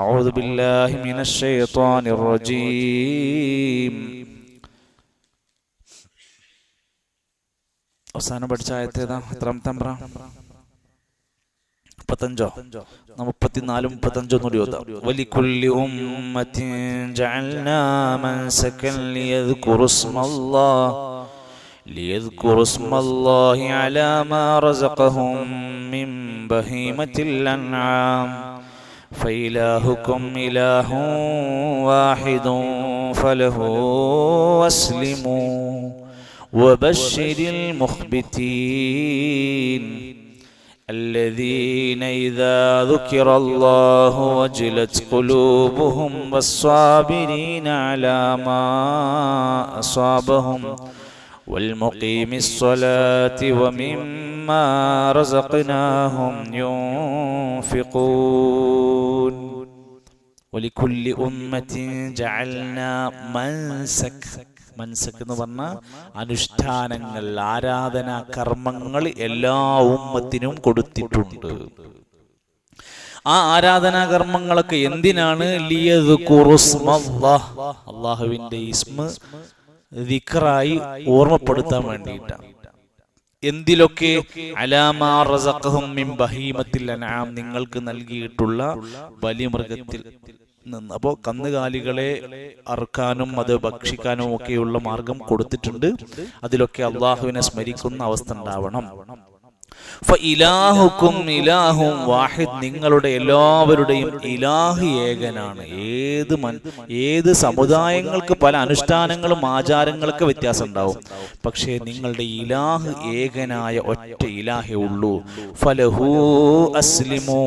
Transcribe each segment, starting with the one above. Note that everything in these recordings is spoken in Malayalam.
أعوذ بالله من الشيطان الرجيم. അവസാനം പഠിച്ച ആയത്ത് ഏതാ? എത്രാമത്തെ നമ്പറാ? 35. 34 35 കൂടി ഓതാം. വലികുല്ലി ഉമ്മത്തിൻ ജഅൽനാ മൻസകൻ ലിയദ്കുറു സ്മല്ലാഹി അലാ മാ റസഖഹും മിൻ ബഹീമത്തിൽ അൻആം ഫഇലാഹുകും ഇലാഹുൻ വാഹിദുൻ ഫലഹു അസ്ലിമൂ وبشر المخبتين الذين إذا ذكر الله وجلت قلوبهم والصابرين على ما أصابهم والمقيم الصلاة ومما رزقناهم ينفقون ولكل أمة جعلنا മൻസക് എന്ന് പറഞ്ഞാൽ അനുഷ്ഠാനങ്ങൾ, ആരാധനാ കർമ്മങ്ങൾ എല്ലാ ഉമ്മത്തിനും കൊടുത്തിട്ടുണ്ട്. ആ ആരാധനാ കർമ്മങ്ങളൊക്കെ എന്തിനാണ്? അള്ളാഹുവിന്റെ ഇസ്മ ദിക്റായി ഓർമ്മപ്പെടുത്താൻ വേണ്ടിയിട്ടാണ്. എന്തിലൊക്കെ? അലാമാ റസഖഹും മിൻ ബഹീമത്തിൽ അൻആം, നിങ്ങൾക്ക് നൽകിയിട്ടുള്ള ബലിമൃഗത്തിൽ നിന്ന്. അപ്പോൾ കന്നുകാലികളെ അറുക്കാനും അത് ഭക്ഷിക്കാനും ഒക്കെയുള്ള മാർഗം കൊടുത്തിട്ടുണ്ട്. അതിലൊക്കെ അള്ളാഹുവിനെ സ്മരിക്കുന്ന അവസ്ഥ ഉണ്ടാവണം. ഫഇലാഹുകും ഇലാഹുൻ വാഹിദ്, നിങ്ങളുടെ എല്ലാവരുടെയും ഇലാഹ് ഏകനാണ്. ഏത് സമുദായങ്ങൾക്ക് പല അനുഷ്ഠാനങ്ങളും ആചാരങ്ങൾക്ക് വ്യത്യാസം ഉണ്ടാവും. പക്ഷേ നിങ്ങളുടെ ഇലാഹ് ഏകനായ ഒറ്റ ഇലാഹേ ഉള്ളൂ. ഫലഹു അസ്ലിമൂ,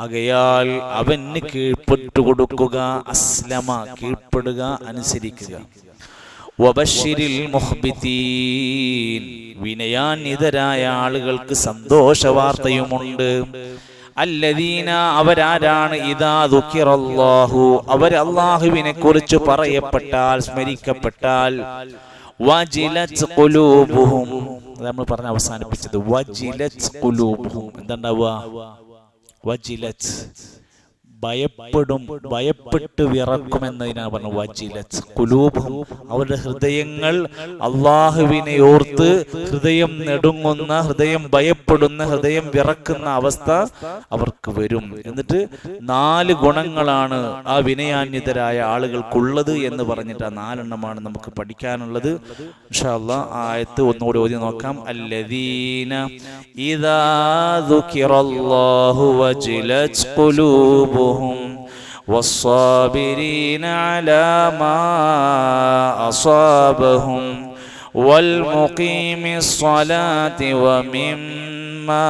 ആകയാൽ അവന് കീഴ്പ്പെട്ടു കൊടുക്കുക. അസ്ലമ, കീഴ്പ്പെടുക, അനുസരിക്കുക. വബശ്ശിരിൽ മുഖ്ബിതീൻ, വിനയാന്വിതരായ ആളുകൾക്ക് സന്തോഷവാർത്തയുമുണ്ട്. അല്ലദീന, അവരാരാണ്? ഇദാ ദുക്കിറല്ലാഹു, അവർ അല്ലാഹുവിനെ കുറിച്ച് പറയപ്പെട്ടാൽ, സ്മരിക്കപ്പെട്ടാൽ, വജിലത് ഖുലൂബുഹും, നമ്മൾ പറഞ്ഞ് അവസാനിപ്പിച്ചത് വജിലത് ഖുലൂബുഹും. എന്താണ്ടാവുക? വജിലത്ത്, ഭയപ്പെടും, ഭയപ്പെട്ട് വിറക്കുമെന്നതിനാണ് പറഞ്ഞത്. വജിലത്ത് ഖുലൂബുഹും, അവരുടെ ഹൃദയങ്ങൾ അള്ളാഹുവിനെ ഓർത്ത് ഹൃദയം നെടുങ്ങുന്ന, ഹൃദയം ഭയപ്പെടുന്ന, ഹൃദയം വിറക്കുന്ന അവസ്ഥ അവർക്ക് വരും. എന്നിട്ട് 4 ഗുണങ്ങളാണ് ആ വിനയാന്വിതരായ ആളുകൾക്കുള്ളത് എന്ന് പറഞ്ഞിട്ട് ആ 4 എണ്ണമാണ് നമുക്ക് പഠിക്കാനുള്ളത്. ഇൻഷാ അല്ലാഹ് ആയത്ത് ഒന്നുകൂടി ഓതി നോക്കാം. അല്ലദീന ഇദാ ദുകിറല്ലാഹു വജിലത് ഖുലൂബുഹും والصابرين على ما أصابهم والمقيم الصلاة ومما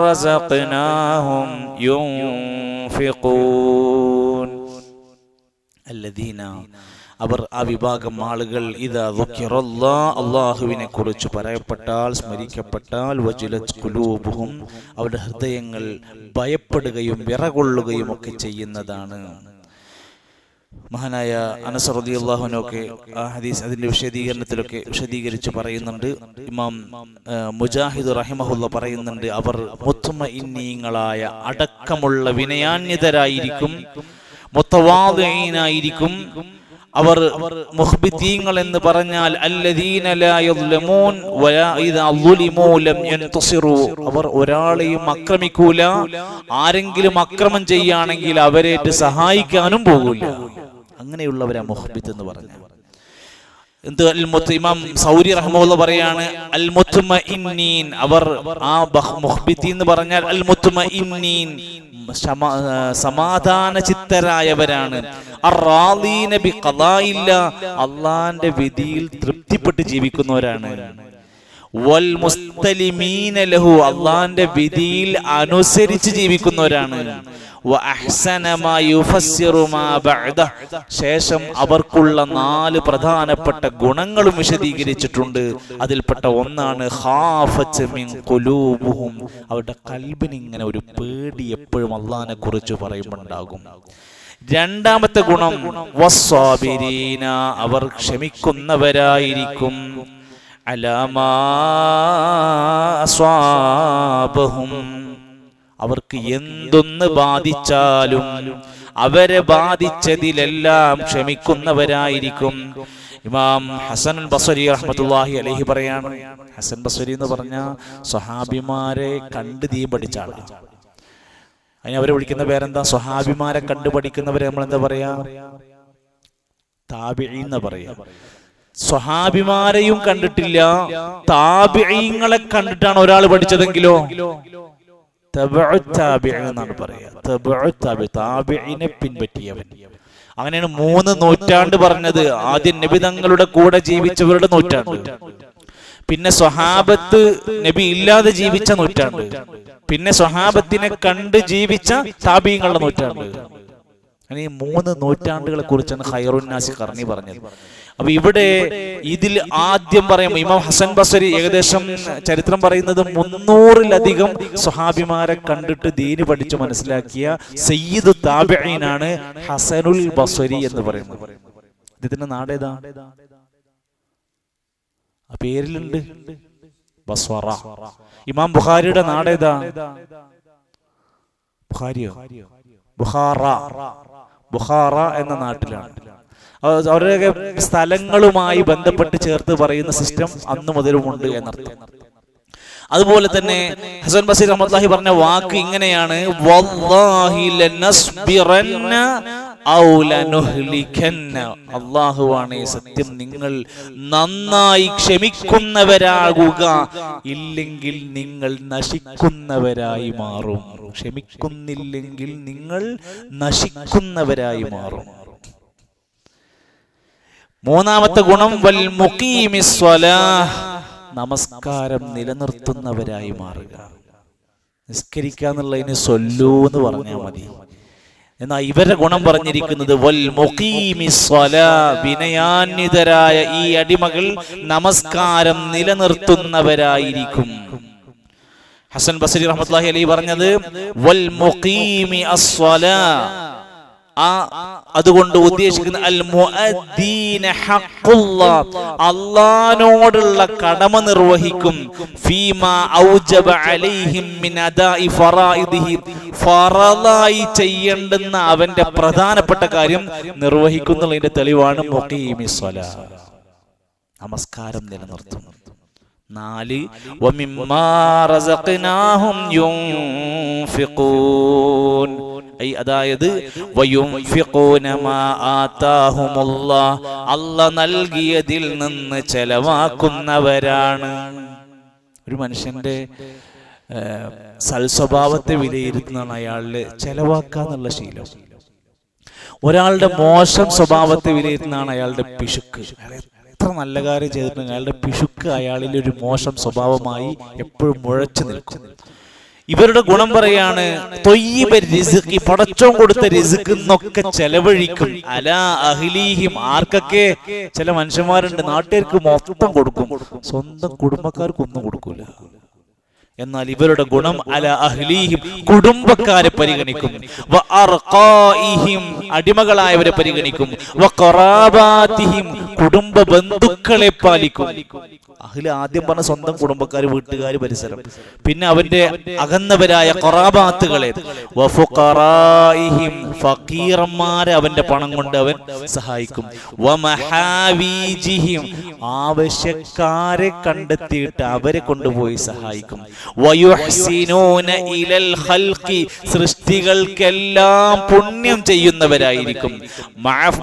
رزقناهم ينفقون. الذين, അവർ ആ വിഭാഗം ആളുകൾ, ഇദാ ദുക്കിറല്ലാഹ്, അല്ലാഹുവിനെ കുറിച്ച് പറയപ്പെട്ടാൽ, സ്മരിക്കപ്പെട്ടാൽ, വജിലത് ഖുലൂബുഹും, അവരുടെ ഹൃദയങ്ങൾ ഭയപ്പെടുകയും വിറകൊള്ളുകയും ഒക്കെ ചെയ്യുന്നതാണ്. മഹാനായ അനസ് റളിയല്ലാഹു അൻഹു ആ ഹദീസ് അതിന്റെ വിശദീകരണത്തിലൊക്കെ വിശദീകരിച്ച് പറയുന്നുണ്ട്. ഇമാം മുജാഹിദ് റഹിമഹുല്ല പറയുന്നുണ്ട്, അവർ മുത്മഇന്നീങ്ങളായ, അടക്കമുള്ള വിനയാന്വിതരായിരിക്കും, മുത്തവാദിഈനായിരിക്കും. അവർ മുഖ്ബിതീങ്ങൾ എന്ന് പറഞ്ഞാൽ അല്ലദീന ലാ യദ്ലമൂൻ വലാ ഇദാ ളുലിമൂ ലം യൻതസിറു, അവർ ഒരാളെയും ആക്രമിക്കൂല, ആരെങ്കിലും അക്രമം ചെയ്യുകയാണെങ്കിൽ അവരേറ്റ് സഹായിക്കാനും പോകൂല. അങ്ങനെയുള്ളവരാ മുഖ്ബിത്ത് എന്ന് പറഞ്ഞാൽ. ഇമാം സൗരി റഹ്മത്തുള്ള പറയാണ്, അൽ മുത്മഇന്നീൻ, അവർ ആ മുഖ്ബിത്തി എന്ന് പറഞ്ഞാൽ അൽ മുത്മഇന്നീൻ, സമാധാന ചിത്തരായവരാണ്. അർറാദീന ബിഖദാഇല്ലാ, അല്ലാഹുവിന്റെ വിധിയിൽ തൃപ്തിപ്പെട്ട് ജീവിക്കുന്നവരാണ്. വൽ മുസ്തലിമീന ലഹു, അല്ലാഹുവിന്റെ വിധിയിൽ അനുസരിച്ച് ജീവിക്കുന്നവരാണ്. ശേഷം അവർക്കുള്ള 4 പ്രധാനപ്പെട്ട ഗുണങ്ങളും വിശദീകരിച്ചിട്ടുണ്ട്. അതിൽപ്പെട്ട ഒന്നാണ് ഖാഫത്ത് മിൻ ഖുലൂബുഹും, അവരുടെ കൽബിന് ഇങ്ങനെ ഒരു പേടി എപ്പോഴും അല്ലാഹുവിനെ കുറിച്ച് പറയുമ്പോൾ ഉണ്ടാകും. രണ്ടാമത്തെ ഗുണം വസ്സാബിരീന, അവർ ക്ഷമിക്കുന്നവരായിരിക്കും. അലാമാ അസ്വാബഹും, അവർക്ക് എന്തൊന്ന് ബാധിച്ചാലും അവരെ ബാധിച്ചതിലെല്ലാം ക്ഷമിക്കുന്നവരായിരിക്കും. ഇമാം ഹസൻ ബസ്രി റഹ്മത്തുള്ളാഹി അലൈഹി പറയാണ്, ഹസൻ ബസ്രി എന്ന് പറഞ്ഞ സ്വഹാബിമാരെ കണ്ട് തീ പഠിച്ച ആളാണ്. അതിന് അവരെ വിളിക്കുന്ന പേരെന്താ? സ്വഹാബിമാരെ കണ്ടു പഠിക്കുന്നവരെ നമ്മൾ എന്താ പറയാ? താബിഈ എന്ന് പറയാ. സ്വഹാബിമാരെയും കണ്ടിട്ടില്ല, താബിഈങ്ങളെ കണ്ടിട്ടാണ് ഒരാൾ പഠിച്ചതെങ്കിലോ തബഉ താബിഈ എന്നാണ് പറയാ. തബഉ താബിഈ, താബിഈനെ പിൻപറ്റിയവൻ. അങ്ങനെയാണ് 3 നൂറ്റാണ്ട് പറഞ്ഞത്. ആദ്യം നബി തങ്ങളുടെ കൂടെ ജീവിച്ചവരുടെ നൂറ്റാണ്ട്, പിന്നെ സ്വഹാബത്ത് നബി ഇല്ലാതെ ജീവിച്ച നൂറ്റാണ്ട്, പിന്നെ സ്വഹാബത്തിനെ കണ്ട് ജീവിച്ച താബിഈങ്ങളുടെ നൂറ്റാണ്ട്. അങ്ങനെ ഈ 3 നൂറ്റാണ്ടുകളെ കുറിച്ചാണ് ഖൈറുന്നാസി ഖർനി പറഞ്ഞത്. അപ്പൊ ഇവിടെ ഇതിൽ ആദ്യം പറയുമ്പോൾ ഇമാം ഹസൻ ബസ്രി ഏകദേശം ചരിത്രം പറയുന്നത് 300-ലധികം സ്വഹാബിമാരെ കണ്ടിട്ട് ദീന് പഠിച്ചു മനസ്സിലാക്കിയ സയ്യിദു താബിഈനാണ് ഹസനുൽ ബസ്രി എന്ന് പറയുന്നത്. ഇതിന്റെ നാടേതാ? ആ പേരിലുണ്ട്, ബസ്വറ. ഇമാം ബുഖാരിയുടെ നാടേതാ? ബുഖാരിയോ? ബുഖാറ എന്ന നാട്ടിലാണ്. അവരുടെ സ്ഥലങ്ങളുമായി ബന്ധപ്പെട്ട് ചേർത്ത് പറയുന്ന സിസ്റ്റം അന്ന് മുതലുമുണ്ട് എന്നർത്ഥം. അതുപോലെ തന്നെ ഹസൻ ബസ്രി റഹ്മത്തുള്ളാഹി പറഞ്ഞ വാക്ക് ഇങ്ങനെയാണ്, വല്ലാഹി ലനസ്ബിറന്ന ഔ ലനുഹ്ലികന്ന. അല്ലാഹുവാണേ സത്യം, നിങ്ങൾ നന്നായി ക്ഷമിക്കുന്നവരാകുക, ഇല്ലെങ്കിൽ നിങ്ങൾ നശിക്കുന്നവരായി മാറും. ക്ഷമിക്കുന്നില്ലെങ്കിൽ നിങ്ങൾ നശിക്കുന്നവരായി മാറും. മൂന്നാമത്തെ ഗുണം വൽ മുഖീമിസ് സ്വലാഹ്, നമസ്കാരം നിലനിർത്തുന്നവരായി മാറുക. നിസ്കരിക്കാന്നുള്ളതിന് സ്വല്ലൂ എന്ന് പറഞ്ഞാൽ മതി. എന്നാൽ ഇവരുടെ ഗുണം പറഞ്ഞിരിക്കുന്നത് വൽ മുഖീമിസ് സ്വലാഹ്, വിനയാന്വിതരായ ഈ അടിമകൾ നമസ്കാരം നിലനിർത്തുന്നവരായിരിക്കും. ഹസൻ ബസ്രി റഹ്മത്തുള്ളാഹി അലൈഹി പറഞ്ഞത് വൽ മുഖീമി അസ്സലാഹ്, അതുകൊണ്ട് ഉദ്ദേശിക്കുന്ന അൽ മുഅദ്ദീന ഹഖ്ഖുല്ലാഹ്, അല്ലാഹുവോടുള്ള കടമ നിർവഹിക്കും. ഫീമാ ഔജബ അലൈഹിം മിൻ അദാഇ ഫറായിദിഹി, ഫറളായി ചെയ്യേണ്ടുന്ന അവന്റെ പ്രധാനപ്പെട്ട കാര്യം നിർവഹിക്കുന്നതിന്റെ തെളിവാണ് മുഖീമിസ് സ്വലാഹ്, നമസ്കാരം നിലനിർത്തും. 4 വമിമ്മാ റസഖ്നാഹും യുൻഫിഖൂൻ, അതായത് വയുൻഫിഖൂന മാ ആതാഹുമുല്ലാഹ്, അല്ലാഹ് നൽകിയതിൽ നിന്ന് ചെലവാക്കുന്നവരാണ്. ഒരു മനുഷ്യന്റെ സൽസ്വഭാവത്തെ വിലയിരുത്തുന്നതാണ് അയാളുടെ ചെലവാക്കാന്നുള്ള ശീലം. ഒരാളുടെ മോശം സ്വഭാവത്തെ വിലയിരുത്തുന്നതാണ് അയാളുടെ പിശുക്ക്. എത്ര നല്ല കാര്യം ചെയ്തിട്ടുണ്ടെങ്കിൽ അയാളുടെ പിശുക്ക് അയാളിൽ ഒരു മോശം സ്വഭാവമായി എപ്പോഴും മുഴച്ചു നിൽക്കും. ഇവരുടെ ഗുണം പറയാണ്, തൊയ്യിബ റിസ്ഖി, പടച്ചോൻ കൊടുത്ത റിസ്ക് എന്നൊക്കെ ചെലവഴിക്കും. അലാ അഹ്ലീഹിം, ആർക്കൊക്കെ? ചില മനുഷ്യന്മാരുണ്ട് നാട്ടുകാർക്ക് മൊത്തം കൊടുക്കും, സ്വന്തം കുടുംബക്കാർക്കൊന്നും കൊടുക്കൂല. എന്നാൽ ഇവരുടെ ഗുണം അലാ അഹ്ലീഹിം, കുടുംബക്കാരെ പരിഗണിക്കും. വ അർഖാഇഹിം, അടിമകളായവരെ പരിഗണിക്കും. വ ഖറാബാതിഹിം, കുടുംബ ബന്ധുക്കളെ പാലിക്കും. അഹ്ല് ആദ്യം പറഞ്ഞ സ്വന്തം കുടുംബക്കാർ, വീട്ടുകാർ, പരിസരം. പിന്നെ അവന്റെ അകന്നവരായ ഖറാബാത്തുകളെ. വ ഫുഖറാഇഹിം, ഫഖീറന്മാരെ അവന്റെ പണം കൊണ്ട് അവൻ സഹായിക്കും. വ മഹാവീജിഹിം, ആവശ്യക്കാരെ കണ്ടെത്തിയിട്ട് അവരെ കൊണ്ടുപോയി സഹായിക്കും. വയുഹ്സിനൂന ഇലൽ ഖൽഖി, സൃഷ്ടികൾക്കെല്ലാം പുണ്യം ചെയ്യുന്നവരായിരിക്കും.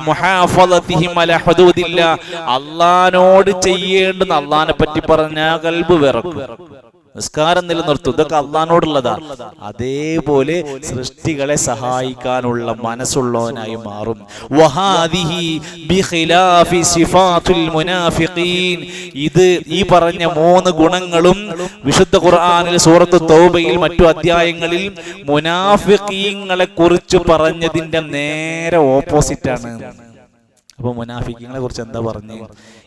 മുഹാഫളതിഹിം അലാ ഹുദൂദില്ലാഹ്, അല്ലാഹുവോട് ചെയ്യേണ്ടുന്ന, അല്ലാഹുവിനെ പറ്റി പറഞ്ഞാൽ ഖൽബ് വിറക്കും. നിസ്കാരം നിലനിർത്തും, ഇതൊക്കെ അള്ളാഹിനോടുള്ളതാ. അതേപോലെ സൃഷ്ടികളെ സഹായിക്കാനുള്ള മനസ്സുള്ളവനായി മാറും. വഹാദിഹി ബിഖിലാഫി സിഫാത്തുൽ മുനാഫിഖീൻ, ഇത് ഈ പറഞ്ഞ 3 ഗുണങ്ങളും വിശുദ്ധ ഖുർആനിൽ സൂറത്ത് തൗബയിൽ മറ്റു അധ്യായങ്ങളിൽ മുനാഫിഖീങ്ങളെ കുറിച്ച് പറഞ്ഞതിന്റെ നേരെ ഓപ്പോസിറ്റ് ആണ്. അപ്പൊ മുനാഫിഖീങ്ങളെ കുറിച്ച് എന്താ പറഞ്ഞു?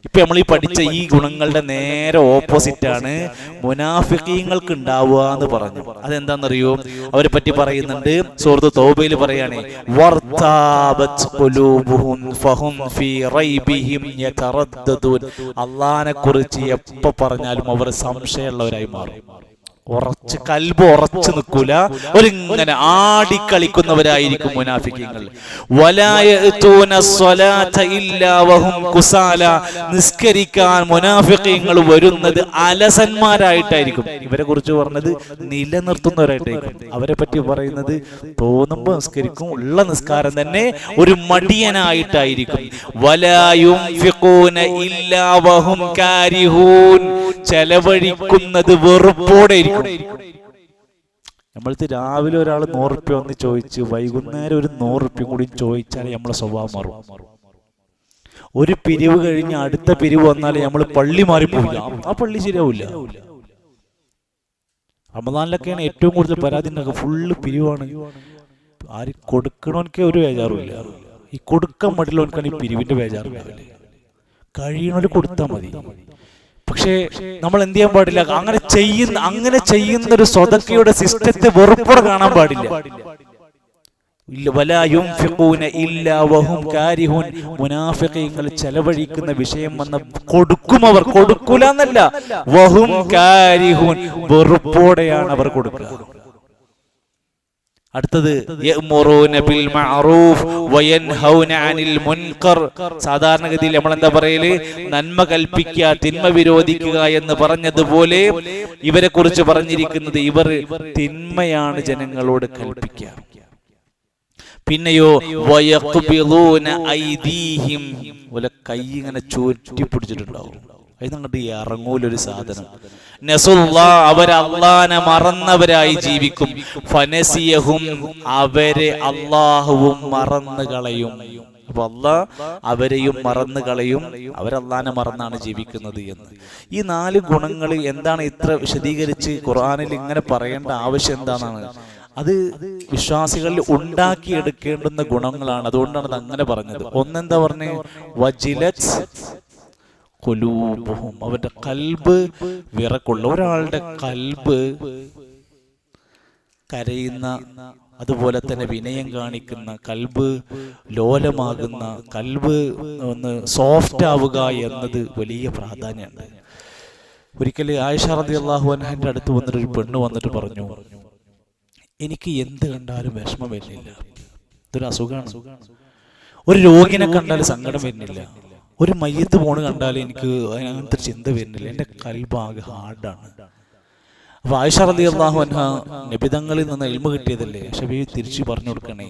ഇപ്പൊ നമ്മൾ ഈ പഠിച്ച ഈ ഗുണങ്ങളുടെ നേരെ ഓപ്പോസിറ്റ് ആണ് മുനാഫിഖീങ്ങൾക്ക് ഉണ്ടാവുക എന്ന് പറഞ്ഞു. അതെന്താണെന്നറിയോ? അവരെ പറ്റി പറയുന്നുണ്ട് സൂറത്ത് തൗബയിൽ പറയാണ്, വർതാബത് ഖുലൂബുഹും ഫഹും ഫീ റൈബിഹിം യതറദ്ദദൂൻ, അല്ലാഹനെ കുറിച്ച് എപ്പോ പറഞ്ഞാലും അവർ സംശയമുള്ളവരായി മാറും. ഉറച്ച് കൽബ് ഉറച്ചു നിൽക്കൂല, ഒരിങ്ങനെ ആടിക്കളിക്കുന്നവരായിരിക്കും മുനാഫിക്കീങ്ങൾ. നിസ്കരിക്കാൻ മുനാഫിക്കീങ്ങൾ വരുന്നത് അലസന്മാരായിട്ടായിരിക്കും. ഇവരെ കുറിച്ച് പറഞ്ഞത് നിലനിർത്തുന്നവരായിട്ടായിരിക്കും. അവരെ പറ്റി പറയുന്നത് തോന്നുമ്പോ നിസ്കരിക്കും, ഉള്ള നിസ്കാരം തന്നെ ഒരു മടിയനായിട്ടായിരിക്കും. ചെലവഴിക്കുന്നത് വെറുപ്പോടെ ഇരിക്കും. നമ്മളത് രാവിലെ ഒരാൾ 100 റുപ്യ വന്ന് ചോദിച്ച് വൈകുന്നേരം ഒരു 100 റുപ്യ കൂടി ചോദിച്ചാൽ നമ്മളെ സ്വഭാവം മാറും. ഒരു പിരിവ് കഴിഞ്ഞ് അടുത്ത പിരിവ് വന്നാൽ നമ്മൾ പള്ളി മാറിപ്പോയില്ല, ആ പള്ളി ശരിയാവില്ല. റമദാനിലൊക്കെയാണ് ഏറ്റവും കൂടുതൽ പരാതി ഉണ്ടാക്കുക. ഫുള്ള് പിരിവാണ്. ആര് കൊടുക്കണോനൊക്കെ ഒരു ബേജാറുമില്ല. ഈ കൊടുക്കാൻ മടിയുള്ളവനക്കാണ് ഈ പിരിവിന്റെ ബേജാറുണ്ടാവില്ല. കഴിയണവര് കൊടുത്താൽ മതി. പക്ഷേ നമ്മൾ എന്ത് ചെയ്യാൻ പാടില്ല, അങ്ങനെ ചെയ്യുന്ന ഒരു സ്വതക്കയുടെ സിസ്റ്റത്തെ വെറുപ്പോടെ കാണാൻ പാടില്ല. മുനാഫിഖീങ്ങൾ ചെലവഴിക്കുന്ന വിഷയം വന്ന കൊടുക്കും. അവർ കൊടുക്കൂല എന്നല്ല, വഹും കാരിഹൂൻ, വെറുപ്പോടെയാണ് അവർ കൊടുക്കുക. അടുത്തത് സാധാരണഗതിയിൽ നമ്മൾ എന്താ പറയല്, നന്മ കൽപ്പിക്കുക, തിന്മ വിരോധിക്കുക എന്ന് പറഞ്ഞതുപോലെ ഇവരെ കുറിച്ച് പറഞ്ഞിരിക്കുന്നത് ഇവർ തിന്മയാണ് ജനങ്ങളോട് കൽപ്പിക്കുക. പിന്നെയോ കൈ ഇങ്ങനെ ചുറ്റി പിടിച്ചിട്ടുണ്ടാവും, അതിനങ്ങോട്ട് ഇറങ്ങൂലൊരു സാധനം. അവർ അള്ളാനെ മറന്നവരായി ജീവിക്കും. ഫനസിയഹും, അവരെ അള്ളാഹുവും മറന്നു കളയും. അപ്പൊ അള്ളാഹ് അവരെയും മറന്നു കളയും, അവരല്ലാനെ മറന്നാണ് ജീവിക്കുന്നത് എന്ന്. ഈ 4 ഗുണങ്ങൾ എന്താണ് ഇത്ര വിശദീകരിച്ച് ഖുർആനിൽ ഇങ്ങനെ പറയേണ്ട ആവശ്യം എന്താണെന്നാണ്. അത് വിശ്വാസികളിൽ ഉണ്ടാക്കിയെടുക്കേണ്ടുന്ന ഗുണങ്ങളാണ്. അതുകൊണ്ടാണ് അത് അങ്ങനെ പറഞ്ഞത്. ഒന്നെന്താ പറഞ്ഞേ, വജിലത് ഖുലൂബുഹും, അവരുടെ കൽബ് വിറക്കുള്ള, ഒരാളുടെ കൽബ് കരയുന്ന, അതുപോലെ തന്നെ വിനയം കാണിക്കുന്ന, കൽബ് ലോലമാകുന്ന, കൽബ് ഒന്ന് സോഫ്റ്റ് ആവുക എന്നത് വലിയ പ്രാധാന്യമുണ്ട്. ഒരിക്കൽ ആയിഷ റളിയല്ലാഹു അൻഹയുടെ അടുത്ത് വന്നിട്ടൊരു പെണ്ണ് വന്നിട്ട് പറഞ്ഞു, എനിക്ക് എന്ത് കണ്ടാലും വിഷമം വരുന്നില്ല, ഇതൊരു അസുഖമാണ്. ഒരു രോഗിനെ കണ്ടാൽ സങ്കടം വരുന്നില്ല, ഒരു മയ്യത്ത് പോണ് കണ്ടാൽ എനിക്ക് അങ്ങനത്തെ ചിന്ത വരുന്നില്ല, എൻ്റെ കൽബാകെ ഹാർഡാണ്. അപ്പൊ ആയിഷ റളിയല്ലാഹു അൻഹ നബിതങ്ങളിൽ നിന്ന് ഇൽമ കിട്ടിയതല്ലേ, പക്ഷെ തിരിച്ചു പറഞ്ഞു കൊടുക്കണേ,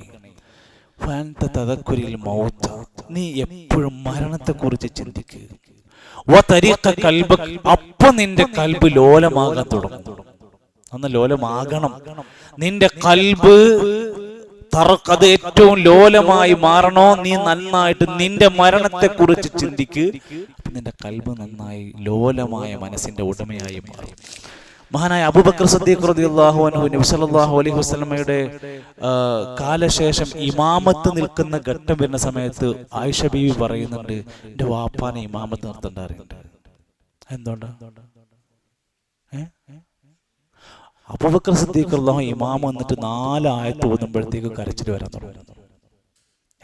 നീ എപ്പോഴും മരണത്തെ കുറിച്ച് ചിന്തിക്കുക. അപ്പൊ നിന്റെ കൽബ് ലോലമാകാൻ തുടങ്ങും. അന്ന് ലോലമാകണം നിന്റെ കൽബ്. അത് ഏറ്റവും ലോലമായി മാറണോ, നീ നന്നായിട്ട് നിന്റെ മരണത്തെ കുറിച്ച് ചിന്തിക്ക്. നിന്റെ കൽബ് നന്നായി ലോലമായ മനസ്സിന്റെ ഉടമയായി മാറും. മഹാനായ അബൂബക്കർ സിദ്ദീഖ് റളിയല്ലാഹു അൻഹു നബി സല്ലല്ലാഹു അലൈഹി വസല്ലമയുടെ കാലശേഷം ഇമാമത്ത് നിൽക്കുന്ന ഘട്ടം വരുന്ന സമയത്ത് ആയിഷ ബീവി പറയുന്നുണ്ട്, എന്റെ വാപ്പാനെ ഇമാമത്ത് നിർത്തണ്ടാറുണ്ട്. എന്തുകൊണ്ടാ? അബൂബക്കർ സിദ്ദീഖ് റളിയല്ലാഹു ഇമാം വന്നിട്ട് 4 ആയത്ത് ഓതുമ്പോഴത്തേക്ക് കരച്ചിൽ വരാൻ തുടങ്ങി.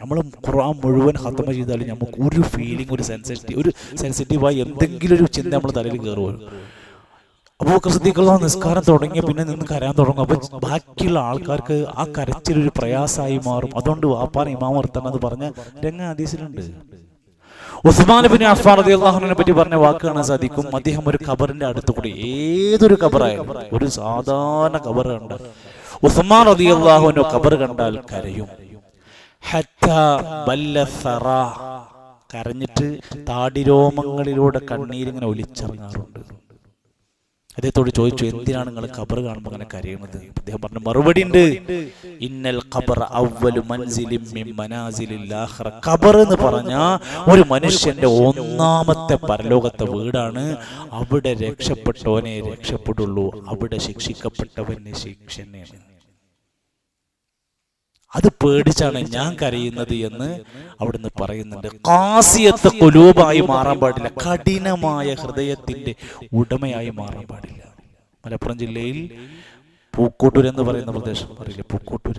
നമ്മൾ ഖുർആൻ മുഴുവൻ ഖത്മ ചെയ്താലും നമുക്ക് ഒരു ഫീലിംഗ്, ഒരു സെൻസിറ്റീവായി എന്തെങ്കിലും ഒരു ചിന്ത നമ്മുടെ തലയിൽ കയറുമല്ലോ. അബൂബക്കർ സിദ്ദീഖ് റളിയല്ലാഹു നിസ്കാരം തുടങ്ങിയ പിന്നെ നിന്ന് കരയാൻ തുടങ്ങും. അപ്പൊ ബാക്കിയുള്ള ആൾക്കാർക്ക് ആ കരച്ചിലൊരു പ്രയാസമായി മാറും. അതുകൊണ്ട് വാപ്പാൻ ഇമാം നിർത്തണം എന്ന് പറഞ്ഞ രംഗ ഹദീസിലുണ്ട്. ഉസ്മാൻ ഇബ്നു അഫ്ഫാൻ റളിയല്ലാഹു അൻഹുവിനെ പറ്റി പറഞ്ഞ വാക്ക് കാണാൻ സാധിക്കും. അദ്ദേഹം ഒരു ഖബറിന്റെ അടുത്ത് കൂടി, ഏതൊരു ഖബറായാലും, ഒരു സാധാരണ ഖബർ കണ്ട ഉസ്മാൻ റളിയല്ലാഹു അൻഹു ഖബർ കണ്ടാൽ കരയും. ഹത്താ ബല്ലസറ, കരഞ്ഞിട്ട് താടിരോമങ്ങളിലൂടെ കണ്ണീരിങ്ങനെ ഒലിച്ചിറങ്ങാറുണ്ട്. അദ്ദേഹത്തോട് ചോദിച്ചു, എന്തിനാണ് നിങ്ങൾ ഖബർ കാണുമ്പോൾ അങ്ങനെ കരയുന്നത്? അദ്ദേഹം പറഞ്ഞു, മറുപടി ഉണ്ട്, ഇന്നൽ ഖബറ അവ്വലു മൻസിലിൻ മിൻ മനാസിലിൽ ആഖിറ. ഖബർ എന്ന് പറഞ്ഞാൽ ഒരു മനുഷ്യന്റെ 1ാമത്തെ പരലോകത്തെ വീടാണ്. അവിടെ രക്ഷപ്പെട്ടവനെ രക്ഷപ്പെടുള്ളൂ, അവിടെ ശിക്ഷിക്കപ്പെട്ടവന് ശിക്ഷ തന്നെയാണ്. അത് പേടിച്ചാണ് ഞാൻ കരയുന്നത് എന്ന് അവിടുന്ന് പറയുന്നുണ്ട്. ഖാസിയത്ത് ഖുലൂബായി മാറാൻ പാടില്ല, കഠിനമായ ഹൃദയത്തിന്റെ ഉടമയായി മാറാൻ പാടില്ല. മലപ്പുറം ജില്ലയിൽ പൂക്കോട്ടൂർ എന്ന് പറയുന്ന പ്രദേശം അറിയില്ല, പൂക്കോട്ടൂർ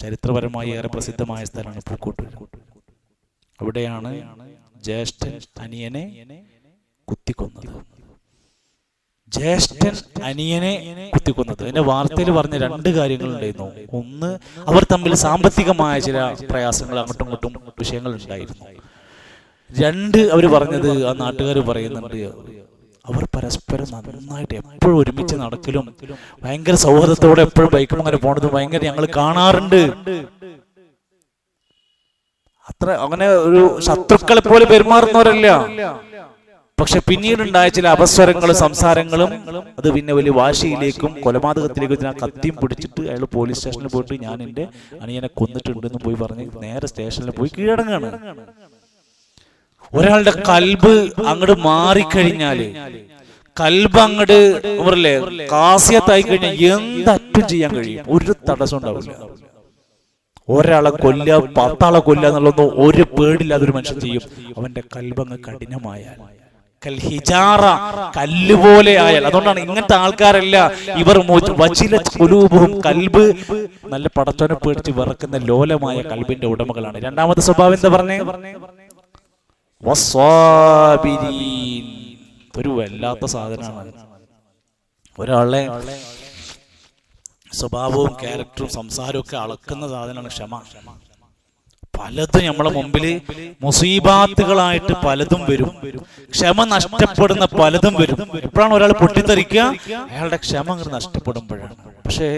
ചരിത്രപരമായി ഏറെ പ്രസിദ്ധമായ സ്ഥലമാണ് പൂക്കോട്ടൂർ. അവിടെയാണ് ജ്യേഷ്ഠൻ അനിയനെ കുത്തിക്കൊന്നത്. ജ്യേഷ്ഠൻ അനിയനെ കുത്തിക്കൊന്നത്. അതിന്റെ വാർത്തയിൽ പറഞ്ഞ 2 കാര്യങ്ങളുണ്ടായിരുന്നു. ഒന്ന്, അവർ തമ്മിൽ സാമ്പത്തികമായ ചില പ്രയാസങ്ങൾ, അങ്ങോട്ടും ഇങ്ങോട്ടും വിഷയങ്ങൾ ഉണ്ടായിരുന്നു. 2, അവർ പറഞ്ഞത്, ആ നാട്ടുകാർ പറയുന്നുണ്ട്, അവർ പരസ്പരം നന്നായിട്ട് എപ്പോഴും ഒരുമിച്ച് നടക്കലും ഭയങ്കര സൗഹൃദത്തോടെ എപ്പോഴും ബൈക്കും അങ്ങനെ പോണത് ഭയങ്കര ഞങ്ങൾ കാണാറുണ്ട്. അത്ര അങ്ങനെ ഒരു ശത്രുക്കളെ പോലെ പെരുമാറുന്നവരല്ല. പക്ഷെ പിന്നീടുണ്ടായ ചില അപസ്വരങ്ങളും സംസാരങ്ങളും അത് പിന്നെ വലിയ വാശിയിലേക്കും കൊലപാതകത്തിലേക്കും ആ കത്തിയും പിടിച്ചിട്ട് അയാൾ പോലീസ് സ്റ്റേഷനിൽ പോയിട്ട് ഞാൻ എൻ്റെ അനിയനെ കൊന്നിട്ടുണ്ടെന്ന് പോയി പറഞ്ഞ് നേരെ സ്റ്റേഷനിൽ പോയി കീഴടങ്ങാണ്. ഒരാളുടെ കൽബ് അങ്ങോട്ട് മാറിക്കഴിഞ്ഞാല്, കൽബ് അങ്ങോട്ട് പറയല്ലേ കാസിയത്തായി കഴിഞ്ഞാൽ എന്തറ്റും ചെയ്യാൻ കഴിയും, ഒരു തടസ്സം ഉണ്ടാവില്ല. ഒരാളെ കൊല്ല, 10 ആളെ കൊല്ല എന്നുള്ളതൊന്നും ഒരു പേടില്ലാതൊരു മനുഷ്യൻ ചെയ്യും. അവന്റെ കൽബ് അങ്ങ് കഠിനമായാൽ, കൽഹിജാറ, കല്ലുപോലെ ആയാൽ. അതുകൊണ്ടാണ് ഇങ്ങനത്തെ ആൾക്കാരല്ല ഇവർ കൽബ് നല്ല പടച്ചോനെ പേടിച്ച് വിറക്കുന്ന ലോലമായ കൽബിന്റെ ഉടമകളാണ്. 2ാമത്തെ സ്വഭാവം എന്താ പറഞ്ഞേ? ഒരു വല്ലാത്ത സാധനമാണ്. ഒരാളെ സ്വഭാവവും ക്യാരക്ടറും സംസാരവും ഒക്കെ അളക്കുന്ന സാധനമാണ് ക്ഷമ. പലതും നമ്മളെ മുമ്പിൽ മുസീബാത്തുകളായിട്ട് പലതും വരും. ക്ഷമ നഷ്ടപ്പെടുന്ന പലതും വരും. എപ്പോഴാണ് ഒരാൾ പൊട്ടിത്തെറിക്കുക? അയാളുടെ ക്ഷമ നഷ്ടപ്പെടുമ്പോഴാണ്. പക്ഷേ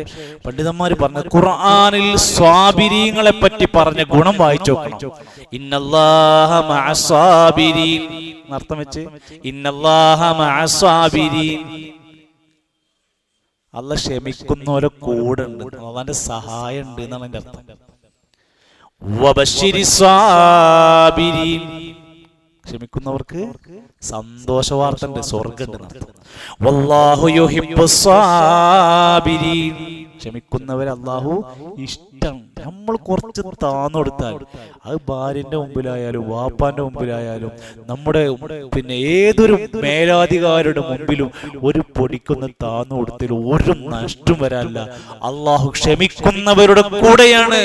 പണ്ഡിതന്മാര് പറഞ്ഞ ഖുർആനിൽ സ്വാബിരീങ്ങളെ പറ്റി പറഞ്ഞ ഗുണം വായിച്ചു നോക്കണം. ഇന്നല്ലാഹ മഅസ്സാബിരീൻ, അർത്ഥം വെച്ച് ഇന്നല്ലാഹ മഅസ്സാബിരീൻ, അല്ലാഹ് ക്ഷമിക്കുന്നവരെ കൂടെ ഉണ്ട്, അള്ളാന്റെ സഹായം ഉണ്ട് എന്നാണ് എന്റെ അർത്ഥം. ക്ഷമിക്കുന്നവർക്ക് സന്തോഷ വാർത്ത ഉണ്ട്, സ്വർഗ്ഗമുണ്ട്. ക്ഷമിക്കുന്നവരെ അള്ളാഹു ഇഷ്ടം. നമ്മൾ കുറച്ച് താന്നു കൊടുത്താൽ, അത് ഭാര്യന്റെ മുമ്പിലായാലും വാപ്പാന്റെ മുമ്പിലായാലും നമ്മുടെ പിന്നെ ഏതൊരു മേലാധികാരിയുടെ മുമ്പിലും ഒരു പൊടിക്കൊന്ന് താന്നു കൊടുത്തതിൽ ഒരു നഷ്ടം വരാനില്ല. അള്ളാഹു ക്ഷമിക്കുന്നവരുടെ കൂടെയാണ്.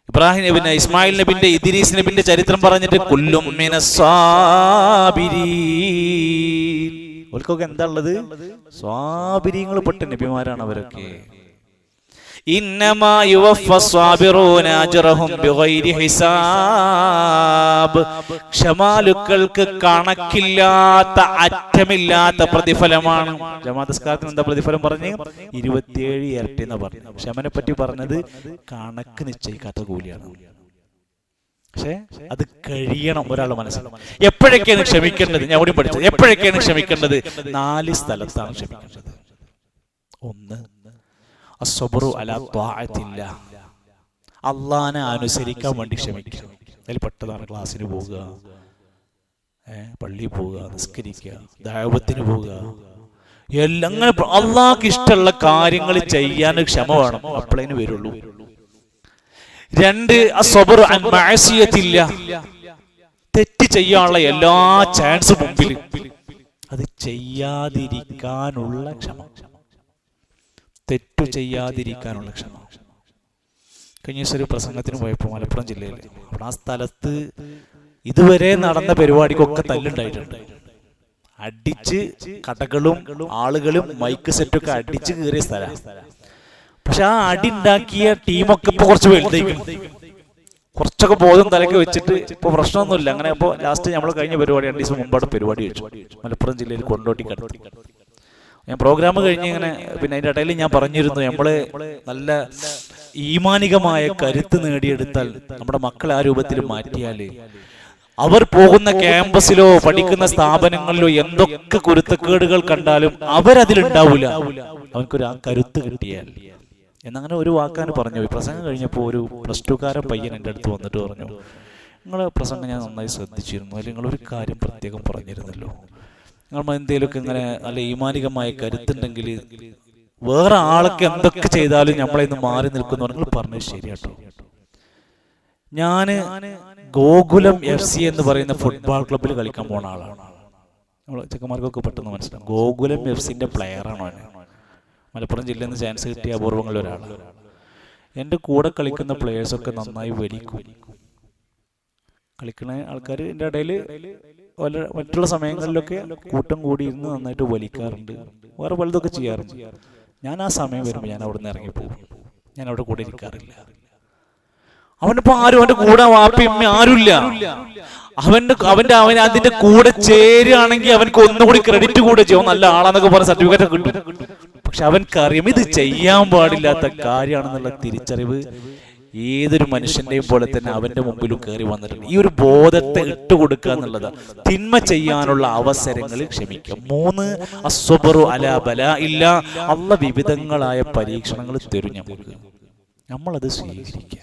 ഇബ്രാഹിം നബിന്റെ, ഇസ്മായിൽ നബിന്റെ, ഇദ്രീസ് നബിന്റെ ചരിത്രം പറഞ്ഞിട്ട് കുല്ലും മിനസ്സാബിരീൻ, ഓൽക്കൊക്കെ എന്താ ഉള്ളത്? സ്വാബിരീങ്ങൾ പെട്ട നബിമാരാണ് അവരൊക്കെ. ഇന്നമാ യുവഫസ്സാബിറൂന അജ്റഹും ബിഗൈരി ഹിസാബ്, ക്ഷമാലുക്കൾക്ക് കണക്കില്ലാത്ത അറ്റമില്ലാത്ത പ്രതിഫലമാണ്. ജമാഅത്ത് നിസ്കാരത്തിന് എന്താ പ്രതിഫലം പറഞ്ഞ്? 27 ഇരട്ടി എന്ന് പറഞ്ഞു. ക്ഷമനെ പറ്റി പറഞ്ഞത് കണക്ക് നിശ്ചയിക്കാത്ത കൂലിയാണ്. പക്ഷെ അത് കഴിയണം ഒരാൾ മനസ്സിലാവും. എപ്പോഴൊക്കെയാണ് ക്ഷമിക്കേണ്ടത്? ഞാൻ ഓടി പഠിച്ചത് എപ്പോഴൊക്കെയാണ് ക്ഷമിക്കേണ്ടത്? 4 സ്ഥലത്താണ് ക്ഷമിക്കേണ്ടത്. 1, അസ്സബ്റു അലാ ത്വാഅത്തില്ലാഹ്, അള്ളാനെ അനുസരിക്കാൻ വേണ്ടി ക്ഷമിക്കുക. അതിൽ പെട്ടതാണ് ക്ലാസ്സിന് പോവുക, പള്ളിയിൽ പോവുക, നിസ്കരിക്കുക, ദഅവത്തിന് പോവുക, എല്ലാം അങ്ങനെ അള്ളാഹ്ക്ക് ഇഷ്ടമുള്ള കാര്യങ്ങൾ ചെയ്യാൻ ക്ഷമ വേണം, അപ്പോഴേന് വരുള്ളൂ. 2, അസ്സബ്റു അൻ മഅസിയത്തില്ലാഹ്, തെറ്റ് ചെയ്യാനുള്ള എല്ലാ ചാൻസും മുമ്പിൽ അത് ചെയ്യാതിരിക്കാനുള്ള ക്ഷമ, തെറ്റു ചെയ്യാതിരിക്കാനുള്ള ക്ഷമ. കഴിഞ്ഞ ദിവസം ഒരു പ്രസംഗത്തിന് പോയപ്പോൾ മലപ്പുറം ജില്ലയിൽ, അവിടെ ആ സ്ഥലത്ത് ഇതുവരെ നടന്ന പരിപാടിക്കൊക്കെ തല്ലുണ്ടായിട്ടുണ്ട്. അടിച്ച് കടകളും ആളുകളും മൈക്ക് സെറ്റൊക്കെ അടിച്ച് കയറിയ സ്ഥലമാണ്. പക്ഷെ ആ അടി ഉണ്ടാക്കിയ ടീമൊക്കെ ഇപ്പൊ കുറച്ച് വലുതായിരിക്കും, കുറച്ചൊക്കെ ബോധം തലയ്ക്ക് വെച്ചിട്ട് ഇപ്പൊ പ്രശ്നമൊന്നുമില്ല. അങ്ങനെ ഇപ്പോൾ ലാസ്റ്റ് നമ്മൾ കഴിഞ്ഞ പരിപാടി 2 ദിവസം മുമ്പാണ് പരിപാടി വെച്ചു മലപ്പുറം ജില്ലയിൽ കൊണ്ടോട്ടി കടത്തി. ഞാൻ പ്രോഗ്രാം കഴിഞ്ഞ് ഇങ്ങനെ പിന്നെ അതിൻ്റെ ഇടയിൽ ഞാൻ പറഞ്ഞിരുന്നു, നമ്മള് നല്ല ഈമാനികമായ കരുത്ത് നേടിയെടുത്താൽ, നമ്മുടെ മക്കളെ ആ രൂപത്തിൽ മാറ്റിയാല്, അവർ പോകുന്ന ക്യാമ്പസിലോ പഠിക്കുന്ന സ്ഥാപനങ്ങളിലോ എന്തൊക്കെ കുരുത്തക്കേടുകൾ കണ്ടാലും അവരതിലുണ്ടാവൂല, അവൻക്കൊരു ആ കരുത്ത് കിട്ടിയാൽ എന്നങ്ങനെ ഒരു വാക്കാന് പറഞ്ഞു. പ്രസംഗം കഴിഞ്ഞപ്പോൾ ഒരു +2 പയ്യൻ എൻ്റെ അടുത്ത് വന്നിട്ട് പറഞ്ഞു, നിങ്ങളെ പ്രസംഗം ഞാൻ നന്നായി ശ്രദ്ധിച്ചിരുന്നു, അല്ലെങ്കിൽ നിങ്ങളൊരു കാര്യം പ്രത്യേകം പറഞ്ഞിരുന്നല്ലോ, നിങ്ങൾ എന്തെങ്കിലുമൊക്കെ ഇങ്ങനെ നല്ല ഈമാനികമായ കരുത്തുണ്ടെങ്കിൽ വേറെ ആളൊക്കെ എന്തൊക്കെ ചെയ്താലും നമ്മളെ ഇന്ന് മാറി നിൽക്കുന്നു. നിങ്ങൾ പറഞ്ഞത് ശരിയാട്ടോ. ഞാന് ഗോകുലം FC എന്ന് പറയുന്ന ഫുട്ബോൾ ക്ലബ്ബിൽ കളിക്കാൻ പോണ ആളാണ്. നമ്മൾ ചെക്കന്മാർക്കൊക്കെ പെട്ടെന്ന് മനസ്സിലാവും, ഗോകുലം FCന്റെ പ്ലെയറാണോ അവന്. മലപ്പുറം ജില്ലയിൽ നിന്ന് ചാൻസ് കിട്ടിയ അപൂർവങ്ങളിൽ ഒരാളാണ്. എൻ്റെ കൂടെ കളിക്കുന്ന പ്ലെയേഴ്സൊക്കെ നന്നായി വലിക്കും. കളിക്കണ ആൾക്കാർ എൻ്റെ ഇടയിൽ മറ്റുള്ള സമയങ്ങളിലൊക്കെ കൂട്ടം കൂടി ഇരുന്ന് നന്നായിട്ട് വലിക്കാറുണ്ട്, വേറെ പലതൊക്കെ ചെയ്യാറുണ്ട്. ഞാൻ ആ സമയം വരുമ്പോൾ ഞാൻ അവിടെ നിന്ന് ഇറങ്ങിപ്പോകും, ഞാൻ അവിടെ കൂടെ ഇരിക്കാറില്ല. അവനിപ്പോ ആരും അവന്റെ കൂടെ വാപ്പയും ആരുമില്ല. അവൻ അതിന്റെ കൂടെ ചേരുകയാണെങ്കിൽ അവനക്ക് ഒന്നുകൂടി ക്രെഡിറ്റ് കൂടെ ചെയ്യും, നല്ല ആളാന്നൊക്കെ പറഞ്ഞ സർട്ടിഫിക്കറ്റ് കിട്ടും. പക്ഷെ അവൻക്കറിയാം ഇത് ചെയ്യാൻ പാടില്ലാത്ത കാര്യമാണെന്നുള്ള തിരിച്ചറിവ് ഏതൊരു മനുഷ്യന്റെയും പോലെ തന്നെ അവന്റെ മുമ്പിലും കയറി വന്നിട്ടുണ്ട്. ഈ ഒരു ബോധത്തെ ഇട്ടുകൊടുക്കുക എന്നുള്ളത്, തിന്മ ചെയ്യാനുള്ള അവസരങ്ങളിൽ ക്ഷമിക്കുക. 3 അസ്വബറു അലാ ബലാ ഇല്ല, അല്ലാഹ് വിവിധങ്ങളായ പരീക്ഷണങ്ങൾ തരും നമുക്ക്, നമ്മളത് സ്വീകരിക്കുക,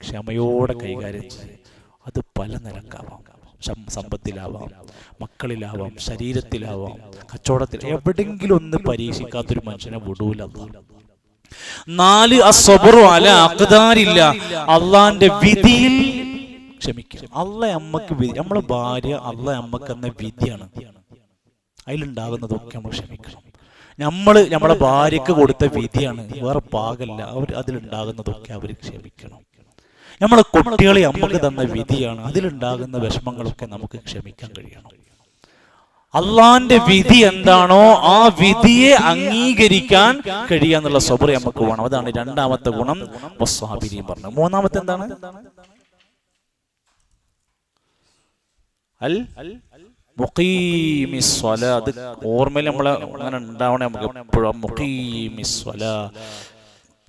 ക്ഷമയോടെ കൈകാര്യം ചെയ്യുക. അത് പല നിലക്കാവാം, സമ്പത്തിലാവാം, മക്കളിലാവാം, ശരീരത്തിലാവാം, കച്ചവടത്തിൽ, എവിടെങ്കിലും ഒന്ന് പരീക്ഷിക്കാത്തൊരു മനുഷ്യനെ വിടൂല അല്ലാഹ്. 4 അസ്സബ്റു അലാ അഖ്ദാരില്ല, അള്ളാന്റെ വിധിയിൽ ക്ഷമിക്കുക. അള്ളാഹ് അമ്മക്ക് വിധി, നമ്മളെ ഭാര്യ അള്ളാഹ് അമ്മക്ക് എന്ന വിധിയാണ്, അതിലുണ്ടാകുന്നതൊക്കെ നമ്മൾ ക്ഷമിക്കണം. നമ്മളെ ഭാര്യക്ക് കൊടുത്ത വിധിയാണ്, വേറെ പാകല്ല, അതിലുണ്ടാകുന്നതൊക്കെ അവർ ക്ഷമിക്കണം. നമ്മളെ കുട്ടികളെ അമ്മക്ക് തന്ന വിധിയാണ്, അതിലുണ്ടാകുന്ന വിഷമങ്ങളൊക്കെ നമുക്ക് ക്ഷമിക്കാൻ കഴിയണം. അള്ളാന്റെ വിധി എന്താണോ ആ വിധിയെ അംഗീകരിക്കാൻ കഴിയാന്നുള്ള സബർ നമുക്ക് വേണം. അതാണ് 2ാമത്തെ ഗുണം വസ്സാബിരീൻ പറഞ്ഞു. 3ാമത്തെ എന്താണ്? അൽ മുഖീമിസ് സ്വലാ. അത് ഓർമ്മയിൽ നമ്മളെ അങ്ങനെ ഉണ്ടാവണേ നമുക്ക് എപ്പോഴും. മുഖീമിസ് സ്വലാ,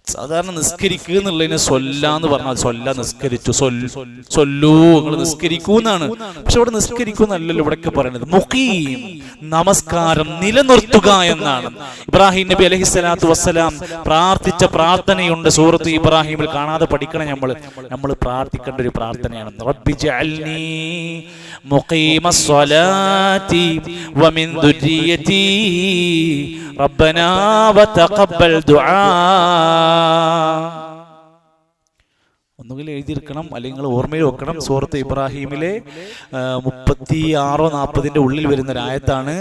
സാധാരണ നിസ്കരിക്കുക എന്നുള്ളതിന് സ്വല്ലാന്ന് പറഞ്ഞാൽ സ്വല്ല നിസ്കരിച്ചു, സ്വല്ലൂ നിങ്ങൾ നിസ്കരിക്കൂ എന്നാണ്. പക്ഷെ ഇവിടെ നിസ്കരിക്കൂന്നല്ലല്ലോ ഇവിടെയൊക്കെ പറയുന്നത്. മുഖീം, നമസ്കാരം നിലനിർത്തുക എന്നാണ്. ഇബ്രാഹിം നബി അലൈഹിസ്സലാത്തു വസ്സലാം പ്രാർത്ഥിച്ച പ്രാർത്ഥനയുണ്ട് സൂറത്ത് ഇബ്രാഹിമിൽ, കാണാതെ പഠിക്കണം. നമ്മൾ പ്രാർത്ഥിക്കേണ്ട ഒരു പ്രാർത്ഥനയാണ്. റബ്ബി ജഅൽനി മുഖീമസ് സ്വലാത്തി വമിൻ ദുർരിയതി റബ്ബനാ വതഖബ്ബൽ ദുആ. ഒന്നുകിൽ എഴുതിയിരിക്കണം അല്ലെങ്കിൽ ഓർമ്മയിൽ വെക്കണം. സൂറത്ത് ഇബ്രാഹിമിലെ 36-40 ഉള്ളിൽ വരുന്ന ഒരു ആയത്താണ്.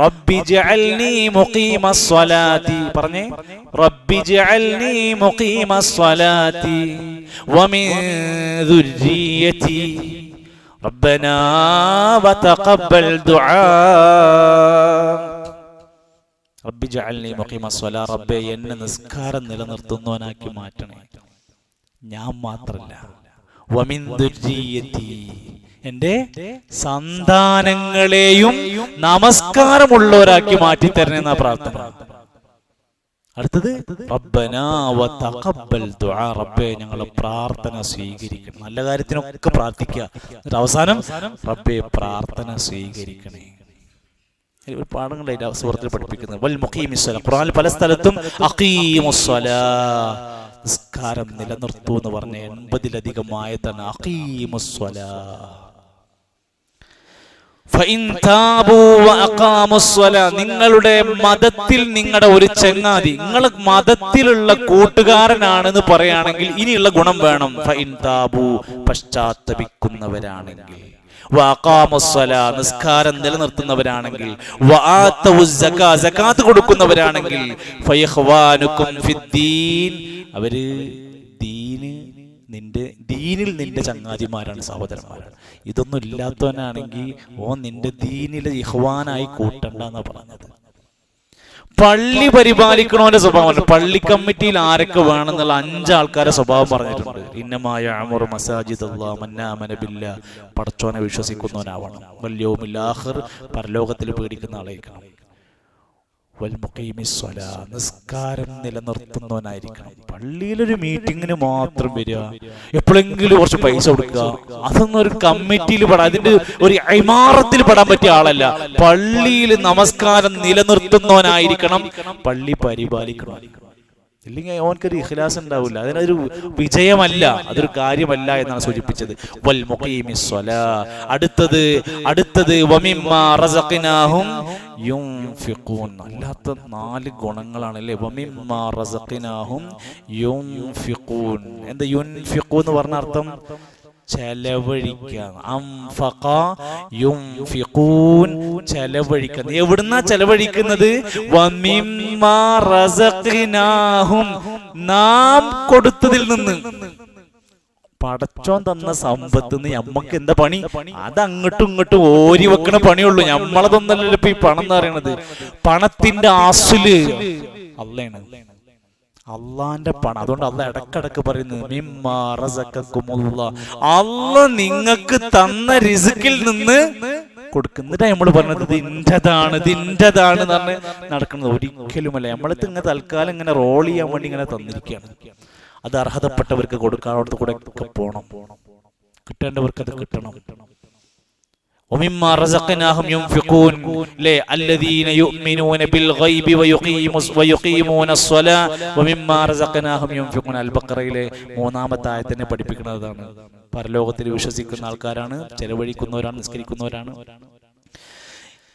റബ്ബി ജഅൽനി മുഖീമസ് സ്വലാത്തി, പറഞ്ഞേ, റബ്ബി ജഅൽനി മുഖീമസ് സ്വലാത്തി വമിൻ ദുർരിയതി റബ്ബനാ വതഖബ്ബൽ ദുആ. റബ്ബി ജഅൽനി മുഖീമസ് സ്വലാ, റബ്ബേ എന്നെ നിസ്കാരം നിലനിർത്തുന്നവനാക്കി മാറ്റണേ. ഞാൻ മാത്രല്ല, വമിൻ ദുർരിയതി, എന്റെ സന്താനങ്ങളെയും നമസ്കാരമുള്ളവരാക്കി മാറ്റി തരണേ എന്നാ പ്രാർത്ഥന. അടുത്തത് റബ്ബനാ വതഖബ്ബൽ ദുആ, റബ്ബേ ഞങ്ങളുടെ പ്രാർത്ഥന സ്വീകരിക്കണം. നല്ല കാര്യത്തിനൊക്കെ പ്രാർത്ഥിക്കുക, എന്നിട്ട് അവസാനം റബ്ബേ പ്രാർത്ഥന സ്വീകരിക്കണേ. ഒരു പാഠങ്ങളായിട്ട് സൂറത്തിൽ പഠിപ്പിക്കുന്നത്. വൽ മുഖീമിസ് സ്വലാ, ഖുർആനിൽ പല സ്ഥലത്തും അഖീമുസ് സ്വലാ, നിസ്കാരം നിലനിർത്തൂ എന്ന് പറഞ്ഞ 80-ലധികം ആയത്താണ് അഖീമുസ് സ്വലാ. ഫഇൻ താബൂ വഅഖാമുസ് സ്വലാ, നിങ്ങളുടെ മതത്തിൽ നിങ്ങളുടെ ഒരു ചങ്ങാതി, നിങ്ങളുടെ മതത്തിലുള്ള കൂട്ടുകാരനാണെന്ന് പറയുകയാണെങ്കിൽ ഇനിയുള്ള ഗുണം വേണം. ഫഇൻ താബൂ, പശ്ചാത്തപിക്കുന്നവരാണെങ്കിൽ, വഅഖാമുസ് സ്വലാ, നിസ്കാരം നിലനിർത്തുന്നവരാണെങ്കിൽ, വആതൗസ് സകാ, സകാത്ത് കൊടുക്കുന്നവരാണെങ്കിൽ, ഫയഖ്വാനുകും ഫിദ്ദീൻ, അവര് ദീനിൽ നിന്റെ ചങ്ങാതിമാരാണ്, സഹോദരന്മാരാണ്. ഇതൊന്നും ഇല്ലാത്തവനാണെങ്കിൽ നിന്റെ ദീനിലെ ഇഖ്വാനായി കൂട്ടണ്ടെന്നാ പറഞ്ഞത്. പള്ളി പരിപാലിക്കണോന്റെ സ്വഭാവമല്ല, പള്ളി കമ്മിറ്റിയിൽ ആരൊക്കെ വേണമെന്നുള്ള 5 ആൾക്കാരെ സ്വഭാവം പറഞ്ഞിട്ടുണ്ട്. ഇന്നമായ അമറു മസാജിദല്ലാഹ് മൻ ആമന ബില്ലാഹ്, പടച്ചോനെ വിശ്വസിക്കുന്നവനാവണം. വൽ യൗമിൽ ആഖിർ, പരലോകത്തിൽ പേടിക്കുന്ന ആളായിരിക്കണം. വൽ മുഖീമിസ് സ്വലാ, നിസ്കാരം നിലനിർത്തുന്നവനായിരിക്കണം. പള്ളിയിലൊരു മീറ്റിങ്ങിന് മാത്രം വരിക, എപ്പോഴെങ്കിലും കുറച്ച് പൈസ കൊടുക്കുക, അതൊന്നും ഒരു കമ്മിറ്റിയിൽ പെടാൻ, അതിന്റെ ഒരു ഇമാറത്തിൽ പെടാൻ പറ്റിയ ആളല്ല. പള്ളിയിൽ നമസ്കാരം നിലനിർത്തുന്നവനായിരിക്കണം, പള്ളി പരിപാലിക്കണം. ഇല്ലെങ്കിൽ അവനക്കൊരു ഇഖ്ലാസ് ഉണ്ടാവില്ല, അതിനൊരു വിജയമല്ല, അതൊരു കാര്യമല്ല എന്നാണ് സൂചിപ്പിച്ചത്. വൽ മുഖീമിസ് സ്വലാ. അടുത്തത് വമിമ്മാ റസഖ്നാഹും യുൻഫിഖൂൻ. അല്ലാത്ത 4 ഗുണങ്ങളാണ് അല്ലേ. വമിമ്മാ റസഖ്നാഹും യുൻഫിഖൂൻ. എന്താ യുൻഫിഖൂ എന്ന് പറഞ്ഞ അർത്ഥം? ചെലവഴിക്കുക. അൻഫഖ യുൻഫിഖൂൻ, ചെലവഴിക്കുക. എവിടുന്നാ ചെലവഴിക്കുന്നത്? വമിമ്മാ റസഖ്നാഹും, നാം കൊടുത്തതിൽ നിന്ന്. പടച്ചോൻ തന്ന സമ്പത്തിന് നമ്മക്ക് എന്താ പണി? അത് അങ്ങോട്ടും ഇങ്ങോട്ടും ഓരി വെക്കണ പണിയുള്ളൂ. നമ്മളതൊന്നല്ലല്ലോ ഇപ്പൊ ഈ പണം എന്ന് പറയണത്. പണത്തിന്റെ ആസുല് അള്ളയാണ്, അള്ളാന്റെ പണം. അതുകൊണ്ട് അള്ള ഇടക്കിടക്ക് പറയുന്നത് മിമ്മാ റസഖക്കുമുല്ലാഹ്, അള്ള നിങ്ങൾക്ക് തന്ന റിസ്കിൽ നിന്ന് കൊടുക്കുന്നിട്ടാ നമ്മൾ പറഞ്ഞത് ഇതിൻ്റെതാണ് എന്ന് പറഞ്ഞ് നടക്കുന്നത്. ഒരിക്കലുമല്ല. നമ്മളിത് ഇങ്ങനെ തൽക്കാലം ഇങ്ങനെ റോൾ ചെയ്യാൻ വേണ്ടി ഇങ്ങനെ തന്നിരിക്കുകയാണ്. അത് അർഹതപ്പെട്ടവർക്ക് കൊടുക്കാനോടത്ത് കൂടെ ഒക്കെ പോണം, കിട്ടേണ്ടവർക്ക് അത് കിട്ടണം. ومما رزقناهم ينفقون الذين يؤمنون بالغيب ويقيمون الصلاة ومما رزقناهم ينفقون. അൽ-ബഖറയിലെ 3-ാമത്തെ ആയത്തിനെ പഠിപ്പിക്കുന്നതാണ്. പരലോകത്തിൽ വിശ്വസിക്കുന്ന ആൾക്കാരാണ്, ചെലവഴിക്കുന്നവരാണ്, നിസ്കരിക്കുന്നവരാണ്.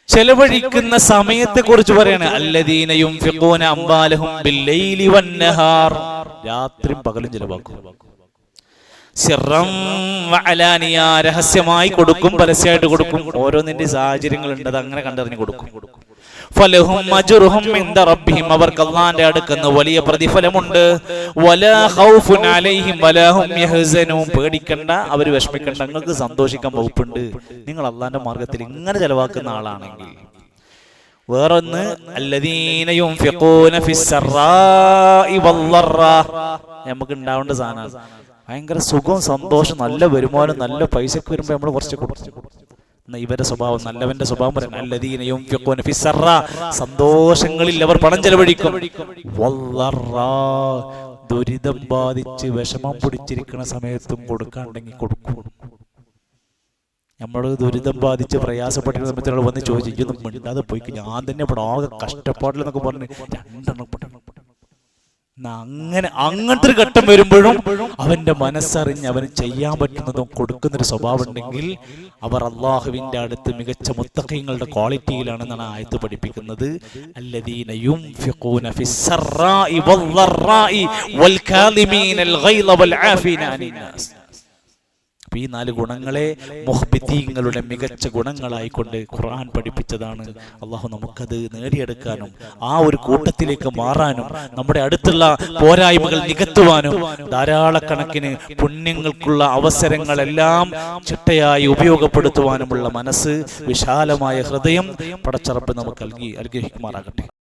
ചെലവഴിക്കുന്ന സമയത്തെ കുറിച്ച് പറയാണ് അല്ലദീന യുൻഫിഖൂന അംവാലഹും ബില്ലൈലി വന്നഹാർ, രാത്രിയും പകലും ചെലവാക്കും. സിർറൻ വഅലാനിയ, രഹസ്യമായി കൊടുക്കും, പരസ്യമായിട്ട് കൊടുക്കും. ഓരോന്നിന്റെ സാഹചര്യങ്ങളുണ്ട്, അത് അങ്ങനെ കണ്ടറിഞ്ഞ് കൊടുക്കും. ഫലഹും അജ്റുഹും ഇൻദ റബ്ബിഹിം, അവർക്ക് അല്ലാഹുവിന്റെ അടുക്കൽ വലിയ പ്രതിഫലമുണ്ട്. വലാ ഖൗഫുൻ അലൈഹിം വലാ ഹും യഹ്സനൂൻ, പേടിക്കണ്ട, അവർ വിഷമിക്കണ്ട, നിങ്ങൾക്ക് സന്തോഷിക്കാൻ വകുപ്പുണ്ട് നിങ്ങൾ അല്ലാഹുവിന്റെ മാർഗ്ഗത്തിൽ ഇങ്ങനെ ചെലവാക്കുന്ന ആളാണെങ്കിൽ. വേറൊന്ന് അല്ലദീന യുൻഫിഖൂന ഫിസ്സറാഇ വല്ലറാ, നമുക്ക് ഉണ്ടാവേണ്ട സാധനമാണ്. ഭയങ്കര സുഖവും സന്തോഷം, നല്ല വരുമാനം, നല്ല പൈസക്ക് വരുമ്പോൾ നമ്മൾ കുറച്ച് കൊടുക്കും. ഇവരുടെ സ്വഭാവം, നല്ലവന്റെ സ്വഭാവം പറയാൻ അല്ലദീന യുൻഫിഖൂന ഫിസ്സറാ, സന്തോഷങ്ങളിൽ അവർ പണം ചെലവഴിക്കും. വല്ലറാ, ദുരിതം ബാധിച്ച് വിഷമം പിടിച്ചിരിക്കുന്ന സമയത്തും കൊടുക്കാണ്ടെങ്കിൽ കൊടുക്കും. നമ്മൾ ദുരിതം ബാധിച്ച് പ്രയാസപ്പെട്ടിരുന്ന സമയത്ത് വന്ന് ചോദിച്ചു മിണ്ടാതെ പോയിക്ക്, ഞാൻ തന്നെ ഇവിടെ ആകെ കഷ്ടപ്പാടില്ലെന്നൊക്കെ പറഞ്ഞ് 2 അങ്ങനത്തെ ഒരു ഘട്ടം വരുമ്പോഴും അവന്റെ മനസ്സറിഞ്ഞ് അവന് ചെയ്യാൻ പറ്റുന്നതും കൊടുക്കുന്നൊരു സ്വഭാവം ഉണ്ടെങ്കിൽ അവർ അള്ളാഹുവിന്റെ അടുത്ത് മികച്ച മുത്തഖീങ്ങളുടെ ക്വാളിറ്റിയിലാണെന്നാണ് ആയത്ത് പഠിപ്പിക്കുന്നത്. അല്ലദീന യുൻഫിഖൂന ഫിസ്സറാഇ വല്ലറാഇ വൽകാലിമീനൽ ഗൈള വൽആഫീന അനിന്നാസ്. ഈ 4 ഗുണങ്ങളെ മുഹ്ബിതീങ്ങളുടെ മികച്ച ഗുണങ്ങളായിക്കൊണ്ട് ഖുർആൻ പഠിപ്പിച്ചതാണ്. അള്ളാഹു നമുക്കത് നേടിയെടുക്കാനും ആ ഒരു കൂട്ടത്തിലേക്ക് മാറാനും നമ്മുടെ അടുത്തുള്ള പോരായ്മകൾ നികത്തുവാനും ധാരാളക്കണക്കിന് പുണ്യങ്ങൾക്കുള്ള അവസരങ്ങളെല്ലാം ചിട്ടയായി ഉപയോഗപ്പെടുത്തുവാനുമുള്ള മനസ്സ്, വിശാലമായ ഹൃദയം പടച്ചറപ്പ് നമുക്ക് അനുഗ്രഹിക്കുമാറാകട്ടെ.